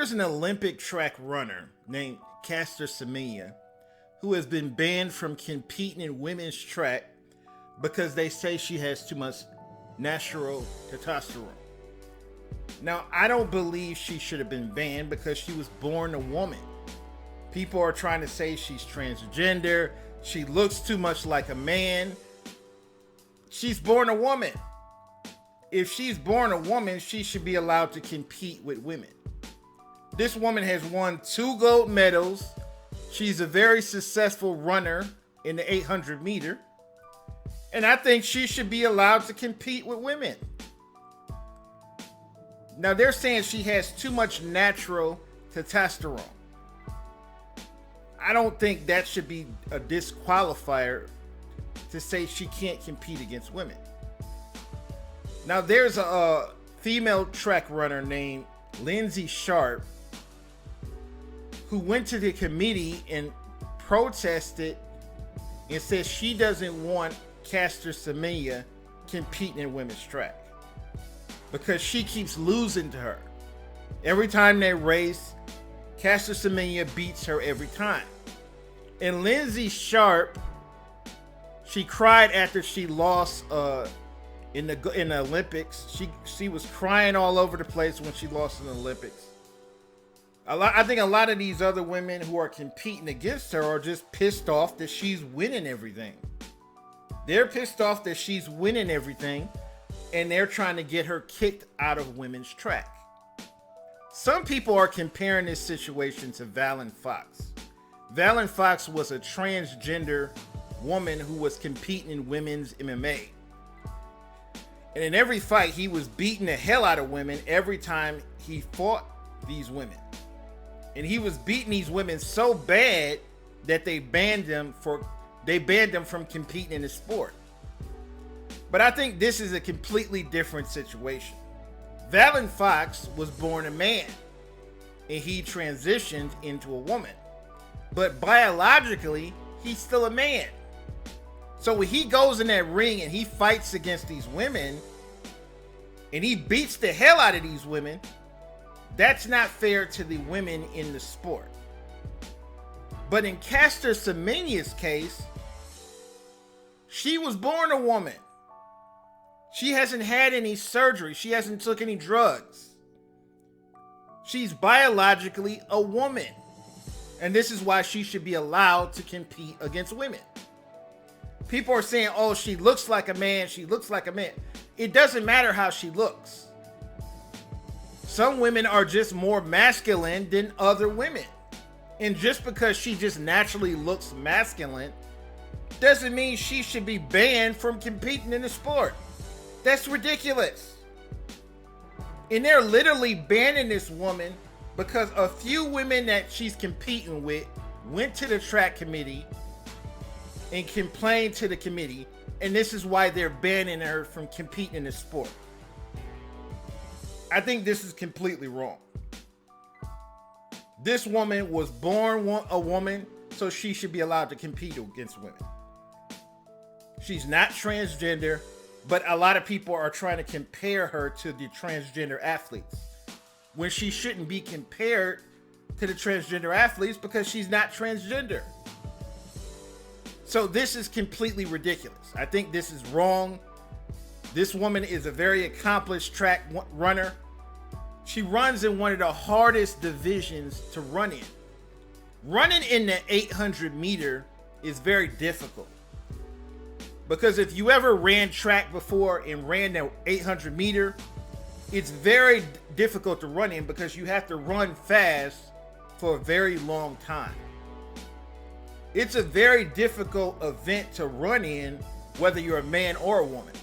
There's an Olympic track runner named Caster Semenya who has been banned from competing in women's track because they say she has too much natural testosterone. Now, I don't believe she should have been banned because she was born a woman. People are trying to say she's transgender, she looks too much like a man. She's born a woman. If she's born a woman, she should be allowed to compete with women. This woman has won 2 gold medals. She's a very successful runner in the 800 meter. And I think she should be allowed to compete with women. Now they're saying she has too much natural testosterone. I don't think that should be a disqualifier to say she can't compete against women. Now there's a female track runner named Lindsay Sharp who went to the committee and protested and said she doesn't want Caster Semenya competing in women's track because she keeps losing to her. Every time they race, Caster Semenya beats her every time. And Lindsay Sharp, she cried after she lost in the Olympics. She was crying all over the place when she lost in the Olympics. I think a lot of these other women who are competing against her are just pissed off that she's winning everything. They're pissed off that she's winning everything, and they're trying to get her kicked out of women's track. Some people are comparing this situation to Valen Fox. Valen Fox was a transgender woman who was competing in women's MMA. And in every fight, he was beating the hell out of women every time he fought these women. And he was beating these women so bad that they banned them from competing in the sport. But I think this is a completely different situation. Valen Fox was born a man and he transitioned into a woman. But biologically, he's still a man. So when he goes in that ring and he fights against these women and he beats the hell out of these women, that's not fair to the women in the sport. But in Caster Semenya's case, she was born a woman. She hasn't had any surgery. She hasn't took any drugs. She's biologically a woman. And this is why she should be allowed to compete against women. People are saying, oh, she looks like a man. She looks like a man. It doesn't matter how she looks. Some women are just more masculine than other women. And just because she just naturally looks masculine doesn't mean she should be banned from competing in the sport. That's ridiculous. And they're literally banning this woman because a few women that she's competing with went to the track committee and complained to the committee, and this is why they're banning her from competing in the sport. I think this is completely wrong. This woman was born a woman, so she should be allowed to compete against women. She's not transgender, but a lot of people are trying to compare her to the transgender athletes when she shouldn't be compared to the transgender athletes because she's not transgender. So this is completely ridiculous. I think this is wrong. This woman is a very accomplished track runner. She runs in one of the hardest divisions to run in. Running in the 800 meter is very difficult. Because if you ever ran track before and ran the 800 meter, it's very difficult to run in because you have to run fast for a very long time. It's a very difficult event to run in, whether you're a man or a woman.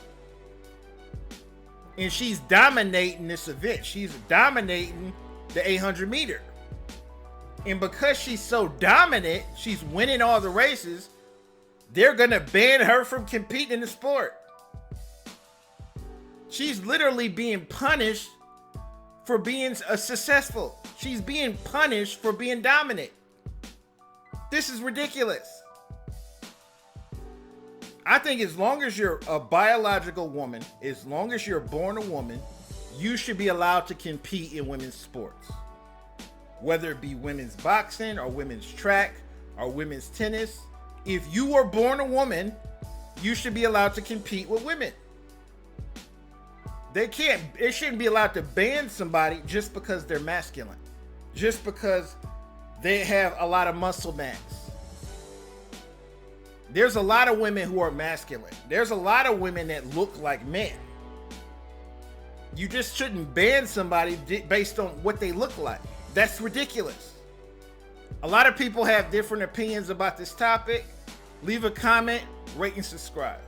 And she's dominating this event. She's dominating the 800 meter. And because she's so dominant, she's winning all the races, they're going to ban her from competing in the sport. She's literally being punished for being successful. She's being punished for being dominant. This is ridiculous. I think as long as you're a biological woman, as long as you're born a woman, you should be allowed to compete in women's sports. whether it be women's boxing or women's track or women's tennis. If you were born a woman, you should be allowed to compete with women. They shouldn't be allowed to ban somebody just because they're masculine, just because they have a lot of muscle mass. There's a lot of women who are masculine. There's a lot of women that look like men. You just shouldn't ban somebody based on what they look like. That's ridiculous. A lot of people have different opinions about this topic. Leave a comment, rate, and subscribe.